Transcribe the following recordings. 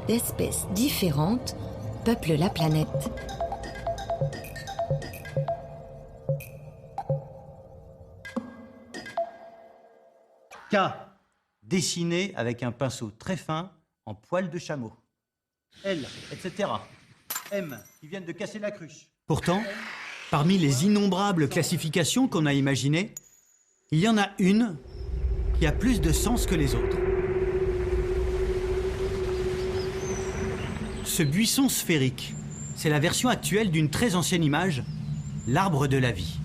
d'espèces différentes peuplent la planète. K. Dessiné avec un pinceau très fin en poil de chameau. L, etc. M, qui viennent de casser la cruche. Pourtant, parmi les innombrables classifications qu'on a imaginées, il y en a une qui a plus de sens que les autres. Ce buisson sphérique, c'est la version actuelle d'une très ancienne image, l'arbre de la vie.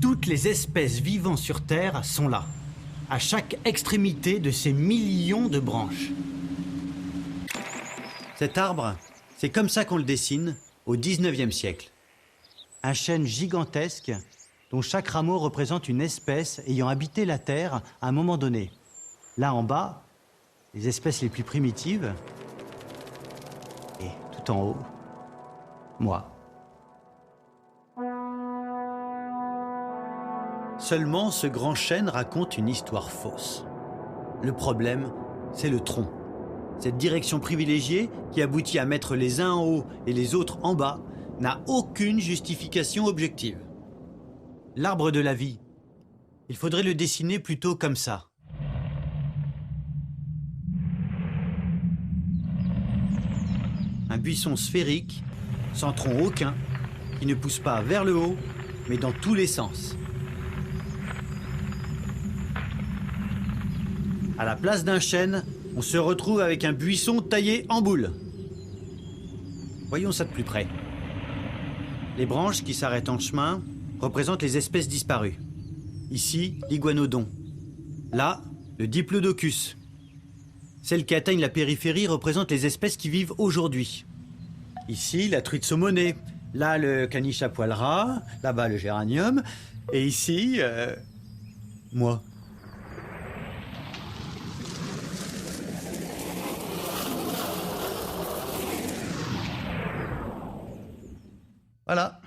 Toutes les espèces vivant sur Terre sont là, à chaque extrémité de ces millions de branches. Cet arbre, c'est comme ça qu'on le dessine au XIXe siècle. Un chêne gigantesque dont chaque rameau représente une espèce ayant habité la Terre à un moment donné. Là en bas, les espèces les plus primitives. Et tout en haut, moi. Seulement, ce grand chêne raconte une histoire fausse. Le problème, c'est le tronc. Cette direction privilégiée, qui aboutit à mettre les uns en haut et les autres en bas, n'a aucune justification objective. L'arbre de la vie, il faudrait le dessiner plutôt comme ça. Un buisson sphérique, sans tronc aucun, qui ne pousse pas vers le haut, mais dans tous les sens. À la place d'un chêne, on se retrouve avec un buisson taillé en boule. Voyons ça de plus près. Les branches qui s'arrêtent en chemin représentent les espèces disparues. Ici, l'iguanodon. Là, le diplodocus. Celles qui atteignent la périphérie représentent les espèces qui vivent aujourd'hui. Ici, la truite saumonée. Là, le caniche à poil ras. Là-bas, le géranium. Et ici, moi. Voilà.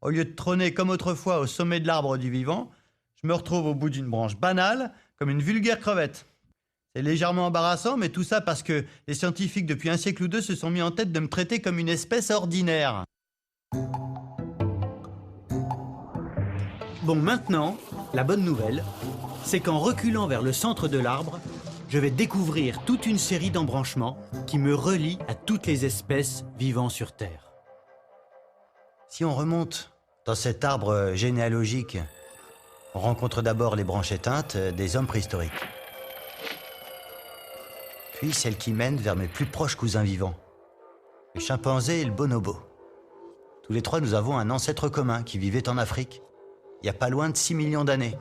Au lieu de trôner comme autrefois au sommet de l'arbre du vivant, je me retrouve au bout d'une branche banale, comme une vulgaire crevette. C'est légèrement embarrassant, mais tout ça parce que les scientifiques, depuis un siècle ou deux, se sont mis en tête de me traiter comme une espèce ordinaire. Bon, maintenant, la bonne nouvelle, c'est qu'en reculant vers le centre de l'arbre, je vais découvrir toute une série d'embranchements qui me relient à toutes les espèces vivant sur Terre. Si on remonte dans cet arbre généalogique, on rencontre d'abord les branches éteintes des hommes préhistoriques. Puis celles qui mènent vers mes plus proches cousins vivants, le chimpanzé et le bonobo. Tous les trois, nous avons un ancêtre commun qui vivait en Afrique, il n'y a pas loin de 6 millions d'années.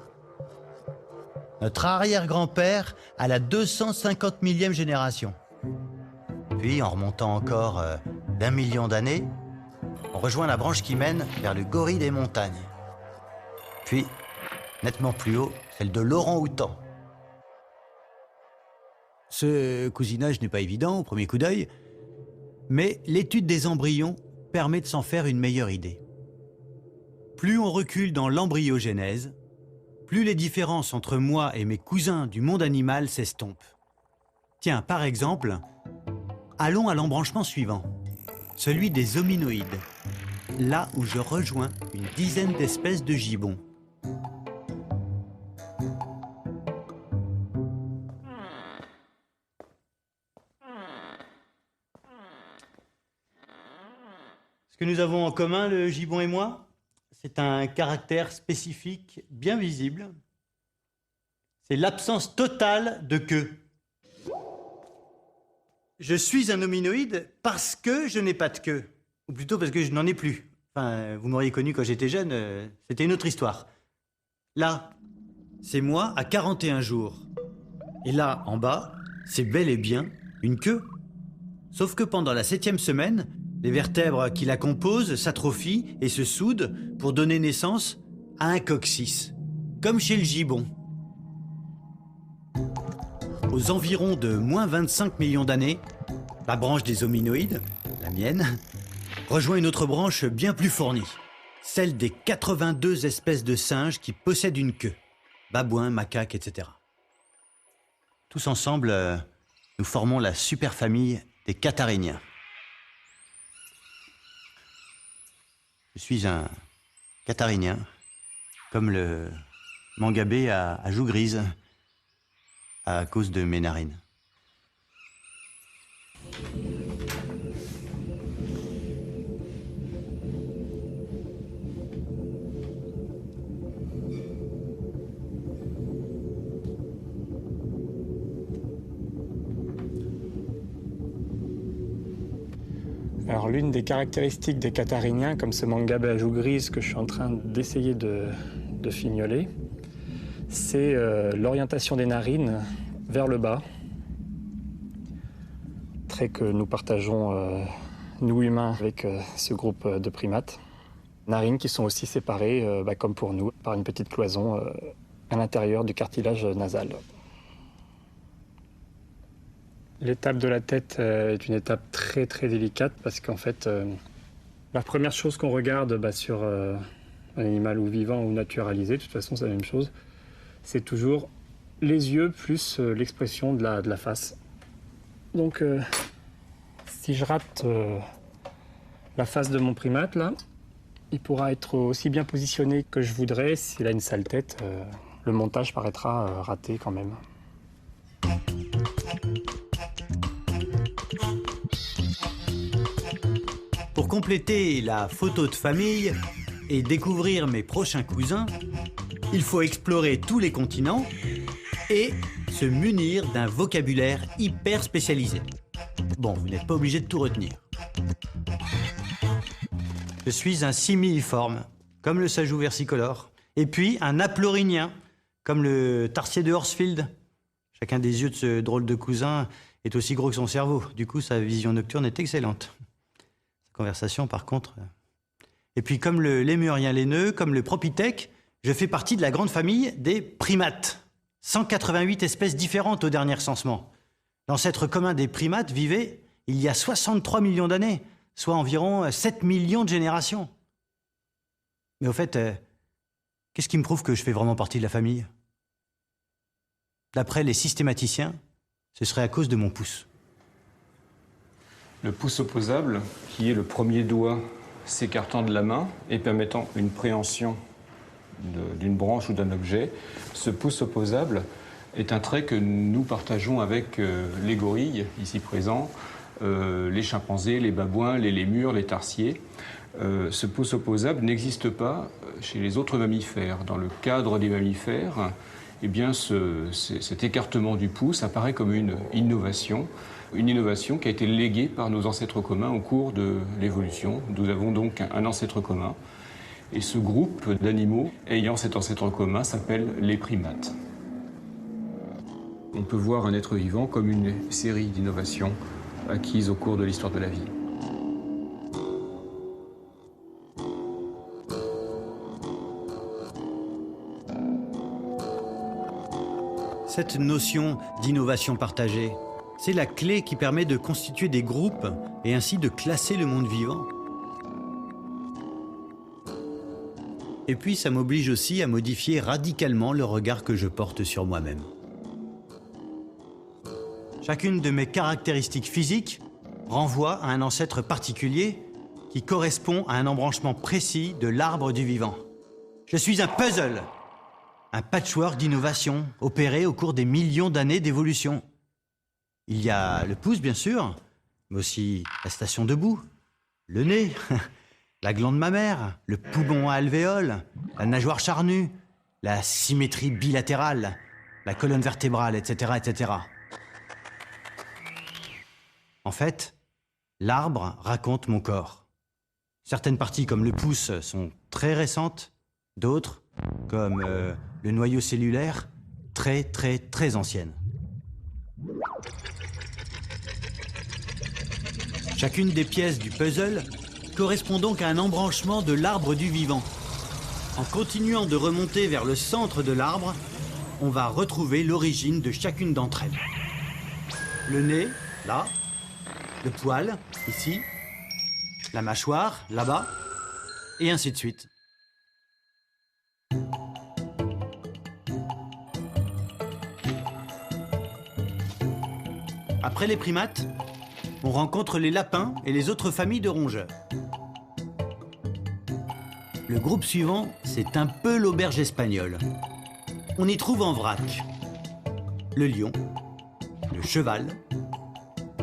Notre arrière-grand-père à la 250 millième génération. Puis, en remontant encore d'1 million d'années, on rejoint la branche qui mène vers le gorille des montagnes. Puis, nettement plus haut, celle de l'orang-outan. Ce cousinage n'est pas évident au premier coup d'œil, mais l'étude des embryons permet de s'en faire une meilleure idée. Plus on recule dans l'embryogénèse, plus les différences entre moi et mes cousins du monde animal s'estompent. Tiens, par exemple, allons à l'embranchement suivant, celui des hominoïdes, là où je rejoins une dizaine d'espèces de gibbons. Ce que nous avons en commun, le gibbon et moi, c'est un caractère spécifique bien visible. C'est l'absence totale de queue. Je suis un hominoïde parce que je n'ai pas de queue. Ou plutôt parce que je n'en ai plus. Enfin, vous m'auriez connu quand j'étais jeune, c'était une autre histoire. Là, c'est moi à 41 jours. Et là, en bas, c'est bel et bien une queue. Sauf que pendant la 7e semaine, les vertèbres qui la composent s'atrophient et se soudent pour donner naissance à un coccyx, comme chez le gibbon. Aux environs de moins 25 millions d'années, la branche des hominoïdes, la mienne, rejoint une autre branche bien plus fournie, celle des 82 espèces de singes qui possèdent une queue, babouins, macaques, etc. Tous ensemble, nous formons la superfamille des cathariniens. Je suis un catharinien, comme le mangabé à joues grises, à cause de mes narines. Alors l'une des caractéristiques des cathariniens, comme ce mangabé à joues grises que je suis en train d'essayer de fignoler, c'est l'orientation des narines vers le bas. Trait que nous partageons, nous humains, avec ce groupe de primates. Narines qui sont aussi séparées, comme pour nous, par une petite cloison à l'intérieur du cartilage nasal. L'étape de la tête est une étape très très délicate parce qu'en fait, la première chose qu'on regarde sur un animal ou vivant ou naturalisé, de toute façon c'est la même chose, c'est toujours les yeux plus l'expression de la face. Donc si je rate la face de mon primate là, il pourra être aussi bien positionné que je voudrais. S'il a une sale tête, le montage paraîtra raté quand même. Pour compléter la photo de famille et découvrir mes prochains cousins, il faut explorer tous les continents et se munir d'un vocabulaire hyper spécialisé. Bon, vous n'êtes pas obligé de tout retenir. Je suis un similiforme, comme le sajou versicolore, et puis un aplorinien, comme le tarsier de Horsfield. Chacun des yeux de ce drôle de cousin est aussi gros que son cerveau. Du coup, sa vision nocturne est excellente. Conversation par contre. Et puis comme le lémurien laineux, comme le propithèque, je fais partie de la grande famille des primates. 188 espèces différentes au dernier recensement. L'ancêtre commun des primates vivait il y a 63 millions d'années, soit environ 7 millions de générations. Mais au fait, qu'est-ce qui me prouve que je fais vraiment partie de la famille? D'après les systématiciens, ce serait à cause de mon pouce. Le pouce opposable, qui est le premier doigt s'écartant de la main et permettant une préhension d'une branche ou d'un objet, ce pouce opposable est un trait que nous partageons avec les gorilles, ici présents, les chimpanzés, les babouins, les lémurs, les tarsiers. Ce pouce opposable n'existe pas chez les autres mammifères. Dans le cadre des mammifères, eh bien, cet écartement du pouce apparaît comme une innovation qui a été léguée par nos ancêtres communs au cours de l'évolution. Nous avons donc un ancêtre commun. Et ce groupe d'animaux ayant cet ancêtre commun s'appelle les primates. On peut voir un être vivant comme une série d'innovations acquises au cours de l'histoire de la vie. Cette notion d'innovation partagée, c'est la clé qui permet de constituer des groupes et ainsi de classer le monde vivant. Et puis ça m'oblige aussi à modifier radicalement le regard que je porte sur moi-même. Chacune de mes caractéristiques physiques renvoie à un ancêtre particulier qui correspond à un embranchement précis de l'arbre du vivant. Je suis un puzzle, un patchwork d'innovation opéré au cours des millions d'années d'évolution. Il y a le pouce, bien sûr, mais aussi la station debout, le nez, la glande mammaire, le poumon à alvéole, la nageoire charnue, la symétrie bilatérale, la colonne vertébrale, etc., etc. En fait, l'arbre raconte mon corps. Certaines parties, comme le pouce, sont très récentes, d'autres, comme le noyau cellulaire, très, très, très anciennes. Chacune des pièces du puzzle correspond donc à un embranchement de l'arbre du vivant. En continuant de remonter vers le centre de l'arbre, on va retrouver l'origine de chacune d'entre elles. Le nez, là, le poil, ici, la mâchoire, là-bas, et ainsi de suite. Après les primates, on rencontre les lapins et les autres familles de rongeurs. Le groupe suivant, c'est un peu l'auberge espagnole. On y trouve en vrac le lion, le cheval,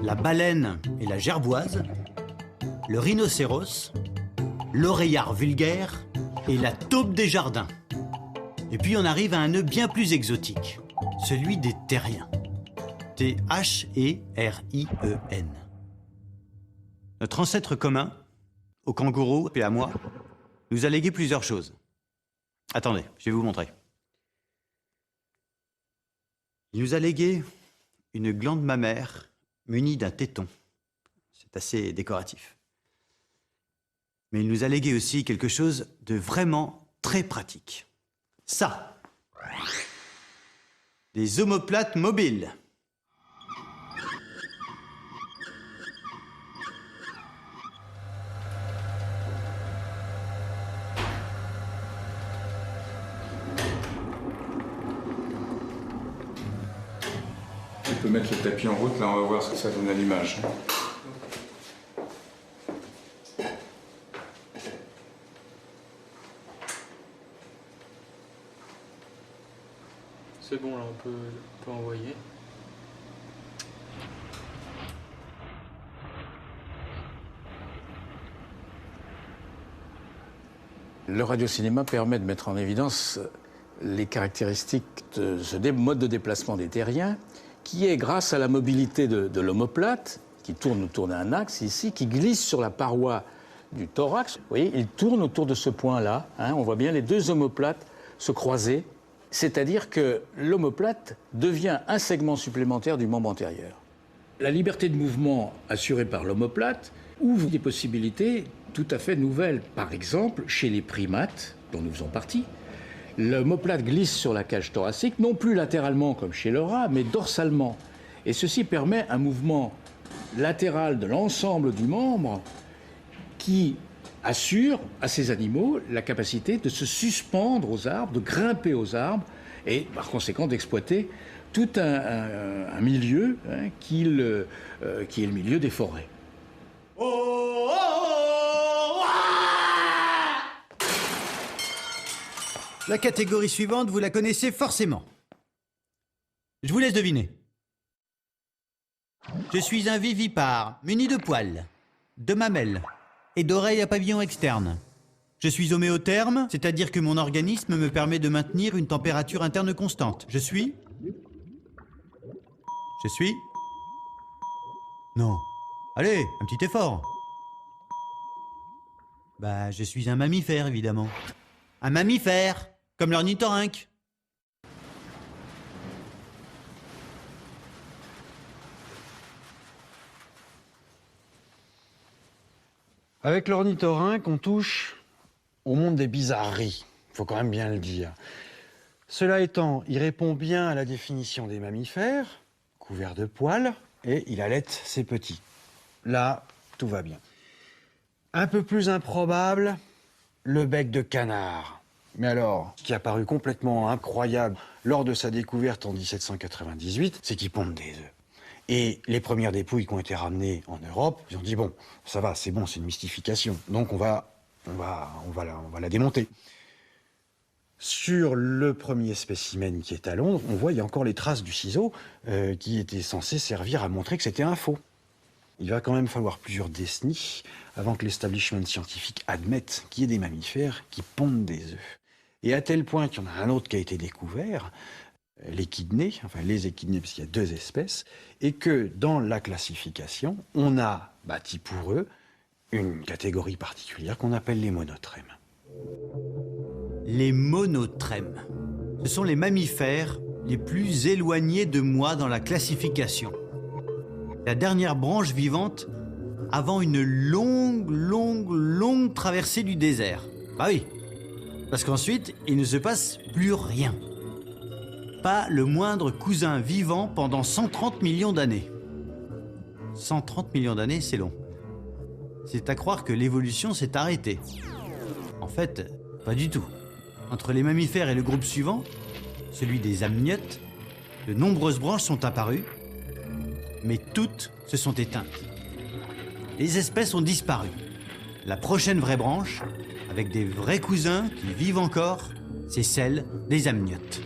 la baleine et la gerboise, le rhinocéros, l'oreillard vulgaire et la taupe des jardins. Et puis on arrive à un nœud bien plus exotique, celui des terriens. T-H-E-R-I-E-N. Notre ancêtre commun, au kangourou et à moi, nous a légué plusieurs choses. Attendez, je vais vous montrer. Il nous a légué une glande mammaire munie d'un téton. C'est assez décoratif. Mais il nous a légué aussi quelque chose de vraiment très pratique. Ça, des omoplates mobiles. On peut mettre le tapis en route, là on va voir ce que ça donne à l'image. C'est bon, là, on peut envoyer. Le radiocinéma permet de mettre en évidence les caractéristiques de ce mode de déplacement des terriens, qui est grâce à la mobilité de l'omoplate, qui tourne autour d'un axe ici, qui glisse sur la paroi du thorax. Vous voyez, il tourne autour de ce point-là. Hein, on voit bien les deux omoplates se croiser. C'est-à-dire que l'omoplate devient un segment supplémentaire du membre antérieur. La liberté de mouvement assurée par l'omoplate ouvre des possibilités tout à fait nouvelles. Par exemple, chez les primates, dont nous faisons partie, l'omoplate glisse sur la cage thoracique, non plus latéralement comme chez le rat, mais dorsalement. Et ceci permet un mouvement latéral de l'ensemble du membre qui assure à ces animaux la capacité de se suspendre aux arbres, de grimper aux arbres et par conséquent d'exploiter tout un milieu qui est le milieu des forêts. La catégorie suivante, vous la connaissez forcément. Je vous laisse deviner. Je suis un vivipare, muni de poils, de mamelles et d'oreilles à pavillon externe. Je suis homéotherme, c'est-à-dire que mon organisme me permet de maintenir une température interne constante. Je suis... Non. Allez, un petit effort. Bah, je suis un mammifère, évidemment. Un mammifère, comme l'ornithorynque. Avec l'ornithorynque, on touche au monde des bizarreries, il faut quand même bien le dire. Cela étant, il répond bien à la définition des mammifères, couvert de poils, et il allaite ses petits. Là, tout va bien. Un peu plus improbable, le bec de canard. Mais alors, ce qui a paru complètement incroyable lors de sa découverte en 1798, c'est qu'il pond des œufs. Et les premières dépouilles qui ont été ramenées en Europe, ils ont dit bon, ça va, c'est bon, c'est une mystification. Donc on va la démonter. Sur le premier spécimen qui est à Londres, on voit il y a encore les traces du ciseau qui était censé servir à montrer que c'était un faux. Il va quand même falloir plusieurs décennies avant que l'establishment scientifique admette qu'il y ait des mammifères qui pondent des œufs. Et à tel point qu'il y en a un autre qui a été découvert, l'échidné, enfin les échidnés, parce qu'il y a deux espèces, et que dans la classification, on a bâti pour eux une catégorie particulière qu'on appelle les monotrèmes. Les monotrèmes. Ce sont les mammifères les plus éloignés de moi dans la classification. La dernière branche vivante avant une longue traversée du désert. Bah oui, parce qu'ensuite, il ne se passe plus rien. Pas le moindre cousin vivant pendant 130 millions d'années. 130 millions d'années, c'est long. C'est à croire que l'évolution s'est arrêtée. En fait, pas du tout. Entre les mammifères et le groupe suivant, celui des amniotes, de nombreuses branches sont apparues, mais toutes se sont éteintes. Les espèces ont disparu. La prochaine vraie branche, avec des vrais cousins qui vivent encore, c'est celle des amniotes.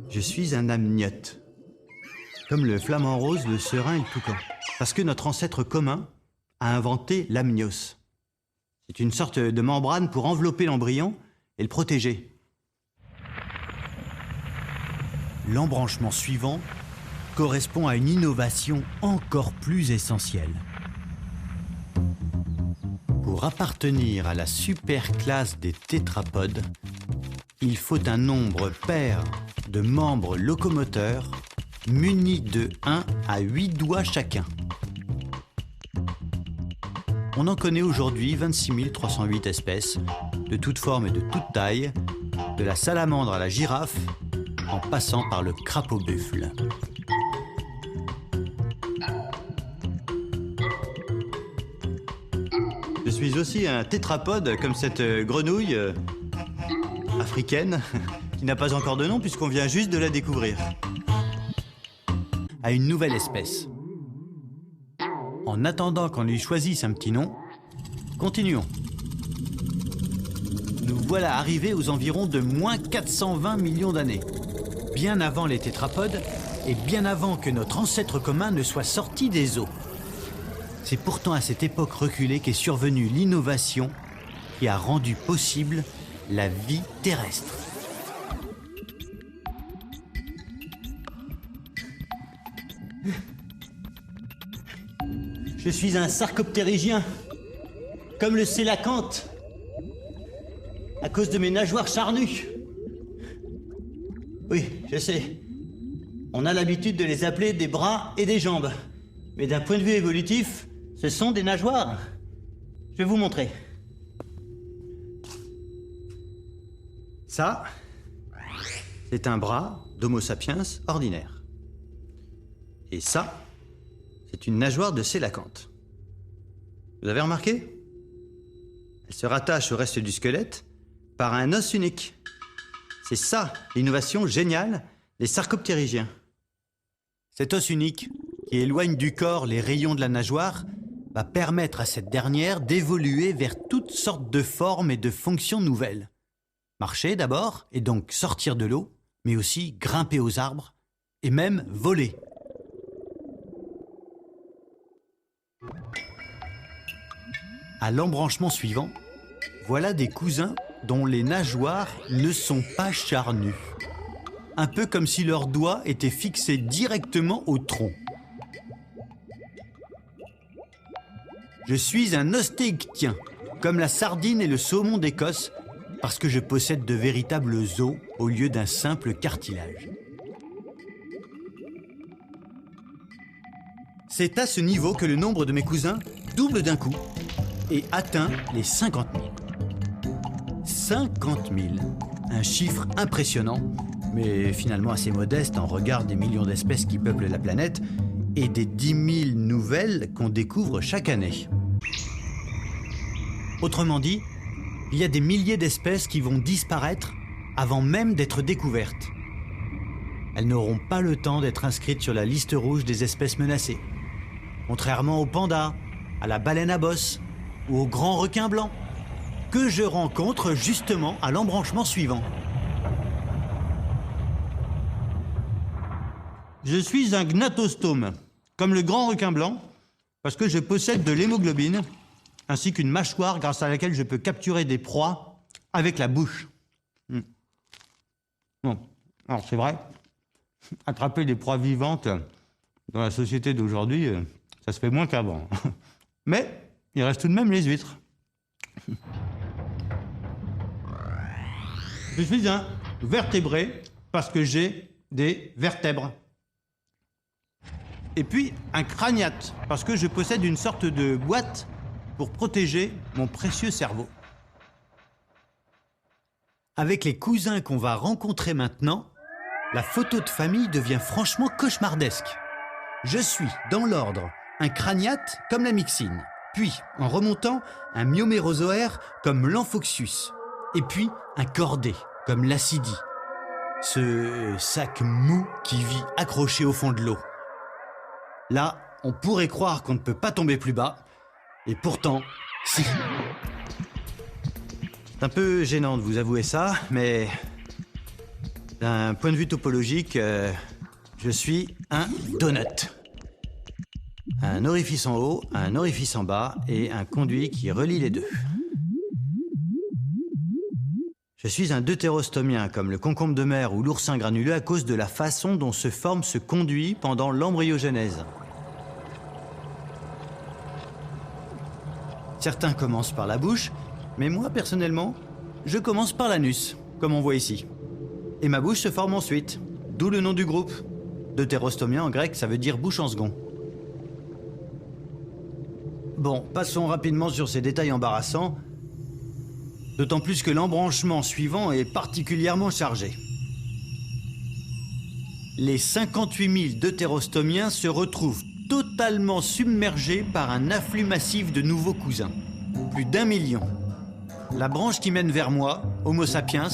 Je suis un amniote, comme le flamant rose, le serein et le toucan, parce que notre ancêtre commun a inventé l'amnios. C'est une sorte de membrane pour envelopper l'embryon et le protéger. L'embranchement suivant correspond à une innovation encore plus essentielle. Pour appartenir à la superclasse des tétrapodes, il faut un nombre pair de membres locomoteurs munis de 1 à 8 doigts chacun. On en connaît aujourd'hui 26 308 espèces, de toutes formes et de toutes tailles, de la salamandre à la girafe, en passant par le crapaud-buffle. Je suis aussi un tétrapode, comme cette grenouille africaine, qui n'a pas encore de nom puisqu'on vient juste de la découvrir. À une nouvelle espèce. En attendant qu'on lui choisisse un petit nom, continuons. Nous voilà arrivés aux environs de moins 420 millions d'années. Bien avant les tétrapodes et bien avant que notre ancêtre commun ne soit sorti des eaux. C'est pourtant à cette époque reculée qu'est survenue l'innovation qui a rendu possible la vie terrestre. Je suis un sarcoptérygien, comme le sélacanthe, à cause de mes nageoires charnues. Oui, je sais. On a l'habitude de les appeler des bras et des jambes. Mais d'un point de vue évolutif, ce sont des nageoires. Je vais vous montrer. Ça, c'est un bras d'Homo sapiens ordinaire. Et ça, c'est une nageoire de sélacanthe. Vous avez remarqué? Elle se rattache au reste du squelette par un os unique. C'est ça, l'innovation géniale des sarcoptérygiens. Cet os unique, qui éloigne du corps les rayons de la nageoire, va permettre à cette dernière d'évoluer vers toutes sortes de formes et de fonctions nouvelles. Marcher d'abord, et donc sortir de l'eau, mais aussi grimper aux arbres, et même voler. À l'embranchement suivant, voilà des cousins dont les nageoires ne sont pas charnues. Un peu comme si leurs doigts étaient fixés directement au tronc. Je suis un ostéictien, comme la sardine et le saumon d'Écosse, parce que je possède de véritables os au lieu d'un simple cartilage. C'est à ce niveau que le nombre de mes cousins double d'un coup et atteint les 50 000. 50 000, un chiffre impressionnant, mais finalement assez modeste en regard des millions d'espèces qui peuplent la planète et des 10 000 nouvelles qu'on découvre chaque année. Autrement dit, il y a des milliers d'espèces qui vont disparaître avant même d'être découvertes. Elles n'auront pas le temps d'être inscrites sur la liste rouge des espèces menacées. Contrairement aux pandas, à la baleine à bosse ou au grand requin blanc, que je rencontre justement à l'embranchement suivant. Je suis un gnatostome, comme le grand requin blanc, parce que je possède de l'hémoglobine, ainsi qu'une mâchoire grâce à laquelle je peux capturer des proies avec la bouche. Bon, alors c'est vrai, attraper des proies vivantes dans la société d'aujourd'hui, ça se fait moins qu'avant. Mais il reste tout de même les huîtres. Je suis un vertébré parce que j'ai des vertèbres. Et puis un craniate parce que je possède une sorte de boîte pour protéger mon précieux cerveau. Avec les cousins qu'on va rencontrer maintenant, la photo de famille devient franchement cauchemardesque. Je suis, dans l'ordre, un craniate comme la myxine, puis, en remontant, un myomérozoaire comme l'Amphoxus, et puis un cordé comme l'Acidie, ce sac mou qui vit accroché au fond de l'eau. Là, on pourrait croire qu'on ne peut pas tomber plus bas. Et pourtant, si. C'est un peu gênant de vous avouer ça, mais d'un point de vue topologique, je suis un donut. Un orifice en haut, un orifice en bas et un conduit qui relie les deux. Je suis un deutérostomien, comme le concombre de mer ou l'oursin granuleux, à cause de la façon dont se forme ce conduit pendant l'embryogenèse. Certains commencent par la bouche, mais moi, personnellement, je commence par l'anus, comme on voit ici. Et ma bouche se forme ensuite, d'où le nom du groupe. Deutérostomien en grec, ça veut dire bouche en second. Bon, passons rapidement sur ces détails embarrassants, d'autant plus que l'embranchement suivant est particulièrement chargé. Les 58 000 deutérostomiens se retrouvent totalement submergés par un afflux massif de nouveaux cousins. Plus d'1 million. La branche qui mène vers moi, Homo sapiens,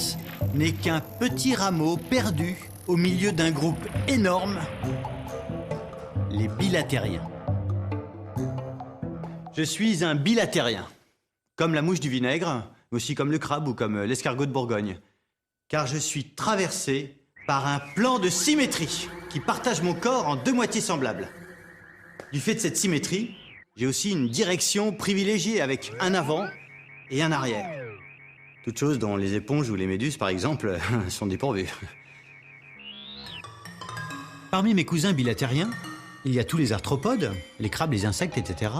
n'est qu'un petit rameau perdu au milieu d'un groupe énorme, les bilatériens. Je suis un bilatérien, comme la mouche du vinaigre, mais aussi comme le crabe ou comme l'escargot de Bourgogne, car je suis traversé par un plan de symétrie qui partage mon corps en deux moitiés semblables. Du fait de cette symétrie, j'ai aussi une direction privilégiée avec un avant et un arrière. Toutes choses dont les éponges ou les méduses, par exemple, sont dépourvues. Parmi mes cousins bilatériens, il y a tous les arthropodes, les crabes, les insectes, etc.,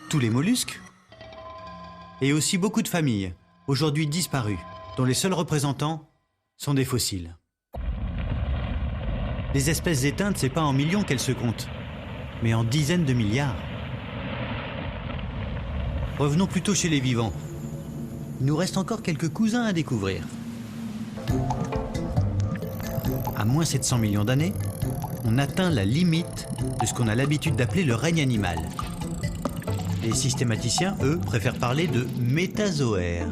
tous les mollusques, et aussi beaucoup de familles, aujourd'hui disparues, dont les seuls représentants sont des fossiles. Les espèces éteintes, c'est pas en millions qu'elles se comptent, mais en dizaines de milliards. Revenons plutôt chez les vivants. Il nous reste encore quelques cousins à découvrir. À moins 700 millions d'années, on atteint la limite de ce qu'on a l'habitude d'appeler le règne animal. Les systématiciens, eux, préfèrent parler de métazoaire.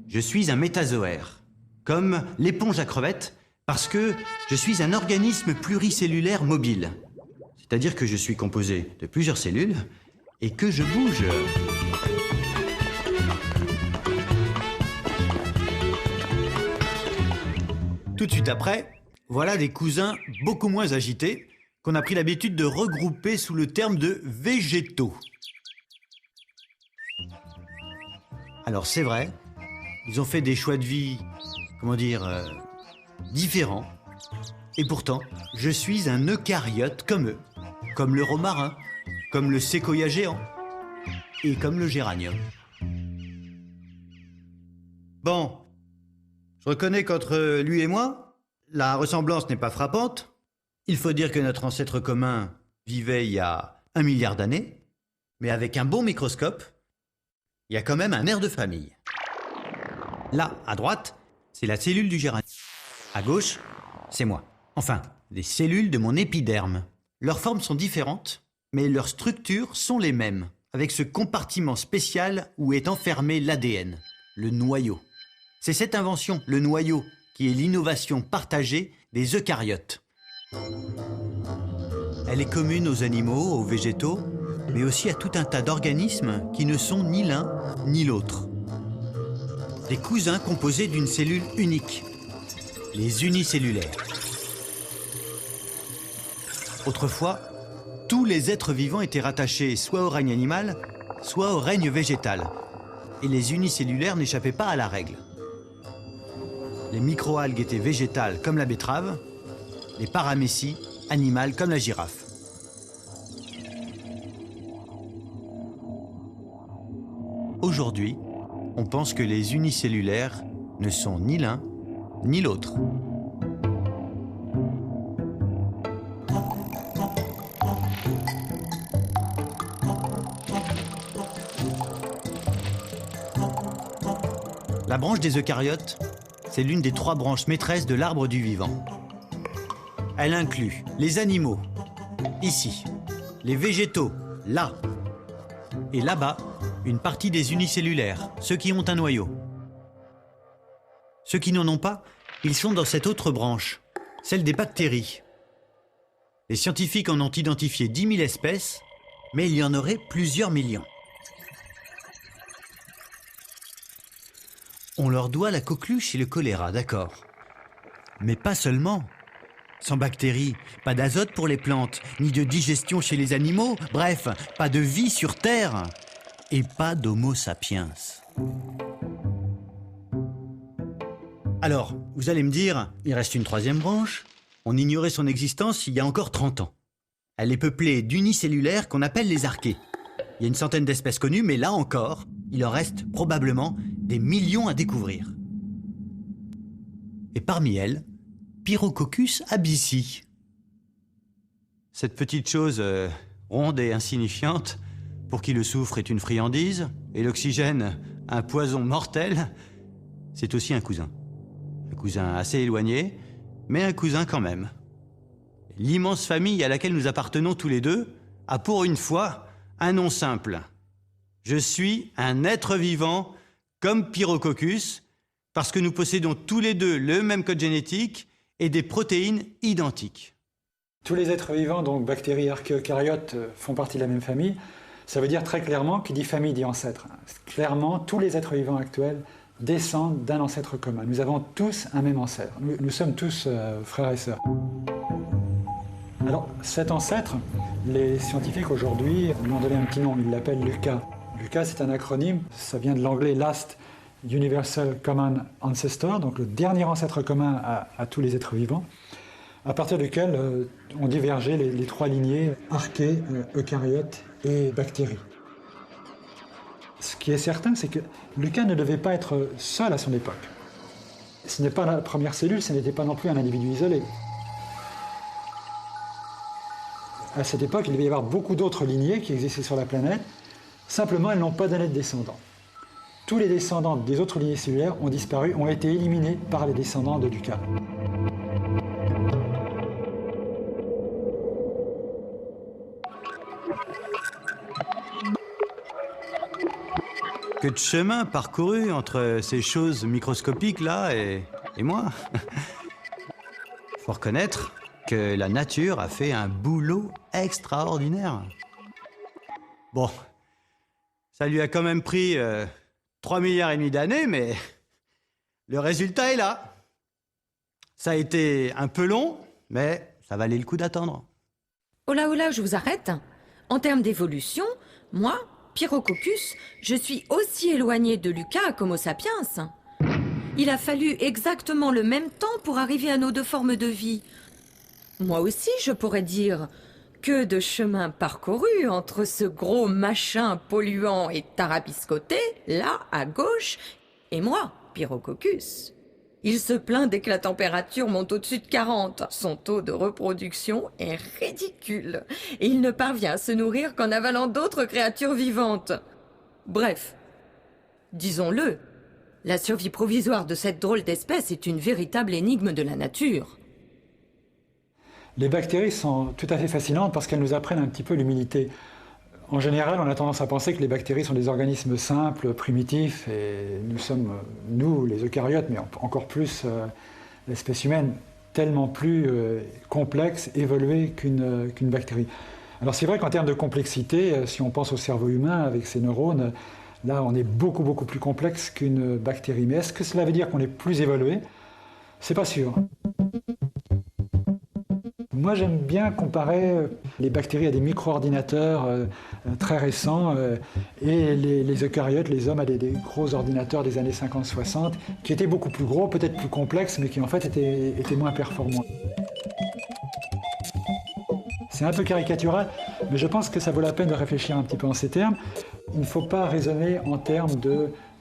Je suis un métazoaire, comme l'éponge à crevettes, parce que je suis un organisme pluricellulaire mobile. C'est-à-dire que je suis composé de plusieurs cellules et que je bouge. Tout de suite après, voilà des cousins beaucoup moins agités qu'on a pris l'habitude de regrouper sous le terme de végétaux. Alors c'est vrai, ils ont fait des choix de vie, différents. Et pourtant, je suis un eucaryote comme eux, comme le romarin, comme le séquoia géant et comme le géranium. Bon, je reconnais qu'entre lui et moi, la ressemblance n'est pas frappante. Il faut dire que notre ancêtre commun vivait il y a 1 milliard d'années, mais avec un bon microscope, il y a quand même un air de famille. Là, à droite, c'est la cellule du géranium. À gauche, c'est moi. Enfin, des cellules de mon épiderme. Leurs formes sont différentes, mais leurs structures sont les mêmes, avec ce compartiment spécial où est enfermé l'ADN, le noyau. C'est cette invention, le noyau, qui est l'innovation partagée des eucaryotes. Elle est commune aux animaux, aux végétaux, mais aussi à tout un tas d'organismes qui ne sont ni l'un ni l'autre. Des cousins composés d'une cellule unique, les unicellulaires. Autrefois, tous les êtres vivants étaient rattachés soit au règne animal, soit au règne végétal. Et les unicellulaires n'échappaient pas à la règle. Les microalgues étaient végétales comme la betterave, les paramécies animales comme la girafe. Aujourd'hui, on pense que les unicellulaires ne sont ni l'un ni l'autre. La branche des eucaryotes, c'est l'une des 3 branches maîtresses de l'arbre du vivant. Elle inclut les animaux, ici, les végétaux, là, et là-bas, une partie des unicellulaires, ceux qui ont un noyau. Ceux qui n'en ont pas, ils sont dans cette autre branche, celle des bactéries. Les scientifiques en ont identifié 10 000 espèces, mais il y en aurait plusieurs millions. On leur doit la coqueluche et le choléra, d'accord. Mais pas seulement. Sans bactéries, pas d'azote pour les plantes, ni de digestion chez les animaux, bref, pas de vie sur Terre. Et pas d'Homo sapiens. Alors, vous allez me dire, il reste une troisième branche. On ignorait son existence il y a encore 30 ans. Elle est peuplée d'unicellulaires qu'on appelle les archées. Il y a une centaine d'espèces connues, mais là encore, il en reste probablement des millions à découvrir. Et parmi elles, Pyrococcus abyssi. Cette petite chose ronde et insignifiante, pour qui le soufre est une friandise, et l'oxygène un poison mortel, c'est aussi un cousin. Un cousin assez éloigné, mais un cousin quand même. L'immense famille à laquelle nous appartenons tous les deux a pour une fois un nom simple. Je suis un être vivant comme Pyrococcus, parce que nous possédons tous les deux le même code génétique et des protéines identiques. Tous les êtres vivants, donc bactéries, archéocaryotes, font partie de la même famille. Ça veut dire très clairement, qui dit famille dit ancêtre. Clairement, tous les êtres vivants actuels descendent d'un ancêtre commun. Nous avons tous un même ancêtre. Nous sommes tous frères et sœurs. Alors, cet ancêtre, les scientifiques aujourd'hui lui ont donné un petit nom, ils l'appellent LUCA. LUCA, c'est un acronyme, ça vient de l'anglais Last Universal Common Ancestor, donc le dernier ancêtre commun à tous les êtres vivants, à partir duquel ont divergé les trois lignées archées, eucaryotes et bactéries. Ce qui est certain, c'est que LUCA ne devait pas être seul à son époque. Ce n'est pas la première cellule, ce n'était pas non plus un individu isolé. À cette époque, il devait y avoir beaucoup d'autres lignées qui existaient sur la planète, simplement elles n'ont pas donné de descendants. Tous les descendants des autres lignées cellulaires ont disparu, ont été éliminés par les descendants de LUCA. Que de chemin parcouru entre ces choses microscopiques-là et moi. Faut reconnaître que la nature a fait un boulot extraordinaire. Bon, ça lui a quand même pris 3,5 milliards d'années, mais le résultat est là. Ça a été un peu long, mais ça valait le coup d'attendre. Oh là, je vous arrête. En termes d'évolution, moi, Pyrococcus, je suis aussi éloigné de LUCA qu'Homo sapiens. Il a fallu exactement le même temps pour arriver à nos deux formes de vie. Moi aussi, je pourrais dire, que de chemin parcouru entre ce gros machin polluant et tarabiscoté, là, à gauche, et moi, Pyrococcus. Il se plaint dès que la température monte au-dessus de 40. Son taux de reproduction est ridicule. Et il ne parvient à se nourrir qu'en avalant d'autres créatures vivantes. Bref, disons-le, la survie provisoire de cette drôle d'espèce est une véritable énigme de la nature. Les bactéries sont tout à fait fascinantes parce qu'elles nous apprennent un petit peu l'humilité. En général, on a tendance à penser que les bactéries sont des organismes simples, primitifs, et nous sommes, nous, les eucaryotes, mais encore plus l'espèce humaine, tellement plus complexe, évoluée qu'une bactérie. Alors c'est vrai qu'en termes de complexité, si on pense au cerveau humain avec ses neurones, là on est beaucoup plus complexe qu'une bactérie. Mais est-ce que cela veut dire qu'on est plus évolué? C'est pas sûr. Moi, j'aime bien comparer les bactéries à des micro-ordinateurs très récents et les eucaryotes, les hommes, à des gros ordinateurs des années 50-60 qui étaient beaucoup plus gros, peut-être plus complexes, mais qui en fait étaient moins performants. C'est un peu caricatural, mais je pense que ça vaut la peine de réfléchir un petit peu en ces termes. Il ne faut pas raisonner en termes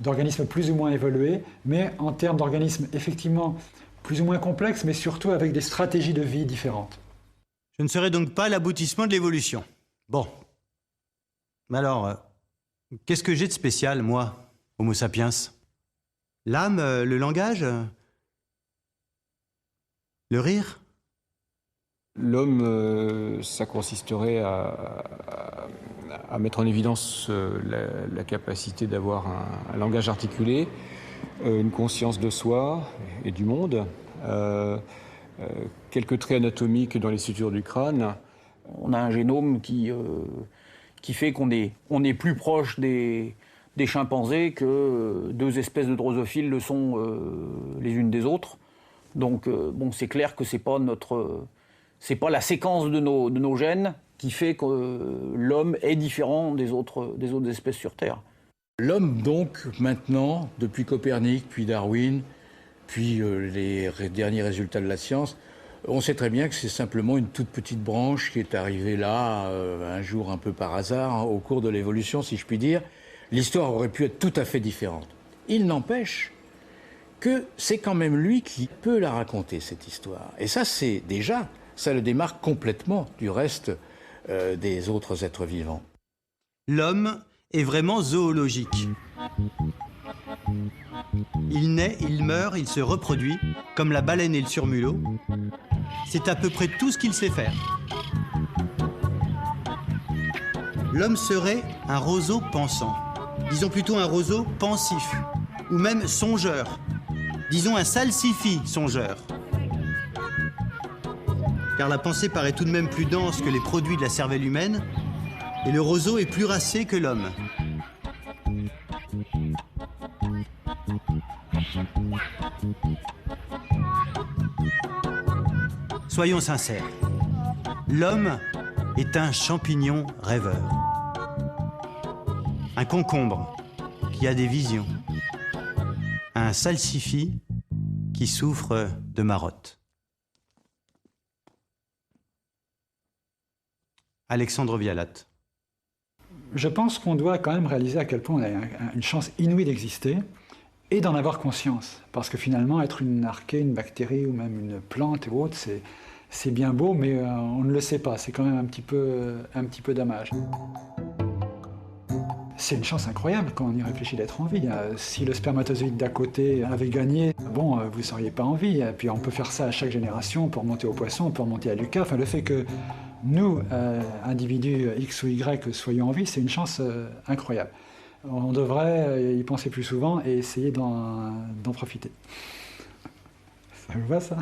d'organismes plus ou moins évolués, mais en termes d'organismes effectivement plus ou moins complexes, mais surtout avec des stratégies de vie différentes. Je ne serai donc pas l'aboutissement de l'évolution. Bon. Mais alors, qu'est-ce que j'ai de spécial, moi, Homo sapiens? L'âme, le langage? Le rire? L'homme, ça consisterait à mettre en évidence la capacité d'avoir un langage articulé, une conscience de soi et du monde, quelques traits anatomiques dans les sutures du crâne. On a un génome qui fait qu'on est plus proche des chimpanzés que deux espèces de drosophiles le sont les unes des autres. Donc bon, c'est clair que c'est pas la séquence de nos gènes qui fait que l'homme est différent des autres espèces sur Terre. L'homme, donc, maintenant, depuis Copernic, puis Darwin, puis les derniers résultats de la science, on sait très bien que c'est simplement une toute petite branche qui est arrivée là, un jour un peu par hasard, hein, au cours de l'évolution, si je puis dire. L'histoire aurait pu être tout à fait différente. Il n'empêche que c'est quand même lui qui peut la raconter, cette histoire. Et ça, ça le démarque complètement du reste des autres êtres vivants. L'homme est vraiment zoologique. Il naît, il meurt, il se reproduit, comme la baleine et le surmulot. C'est à peu près tout ce qu'il sait faire. L'homme serait un roseau pensant. Disons plutôt un roseau pensif, ou même songeur. Disons un salsifis songeur. Car la pensée paraît tout de même plus dense que les produits de la cervelle humaine, et le roseau est plus racé que l'homme. Soyons sincères, l'homme est un champignon rêveur. Un concombre qui a des visions. Un salsifis qui souffre de marotte. Alexandre Vialat. Je pense qu'on doit quand même réaliser à quel point on a une chance inouïe d'exister et d'en avoir conscience. Parce que finalement, être une archée, une bactérie ou même une plante ou autre, c'est bien beau, mais on ne le sait pas. C'est quand même un petit peu dommage. C'est une chance incroyable quand on y réfléchit d'être en vie. Si le spermatozoïde d'à côté avait gagné, bon, vous ne seriez pas en vie. Et puis on peut faire ça à chaque génération pour remonter au poisson, pour remonter à Lucas. Enfin, le fait que nous, individus X ou Y, soyons en vie, c'est une chance incroyable. On devrait y penser plus souvent et essayer d'en profiter. Ça vous va, ça ?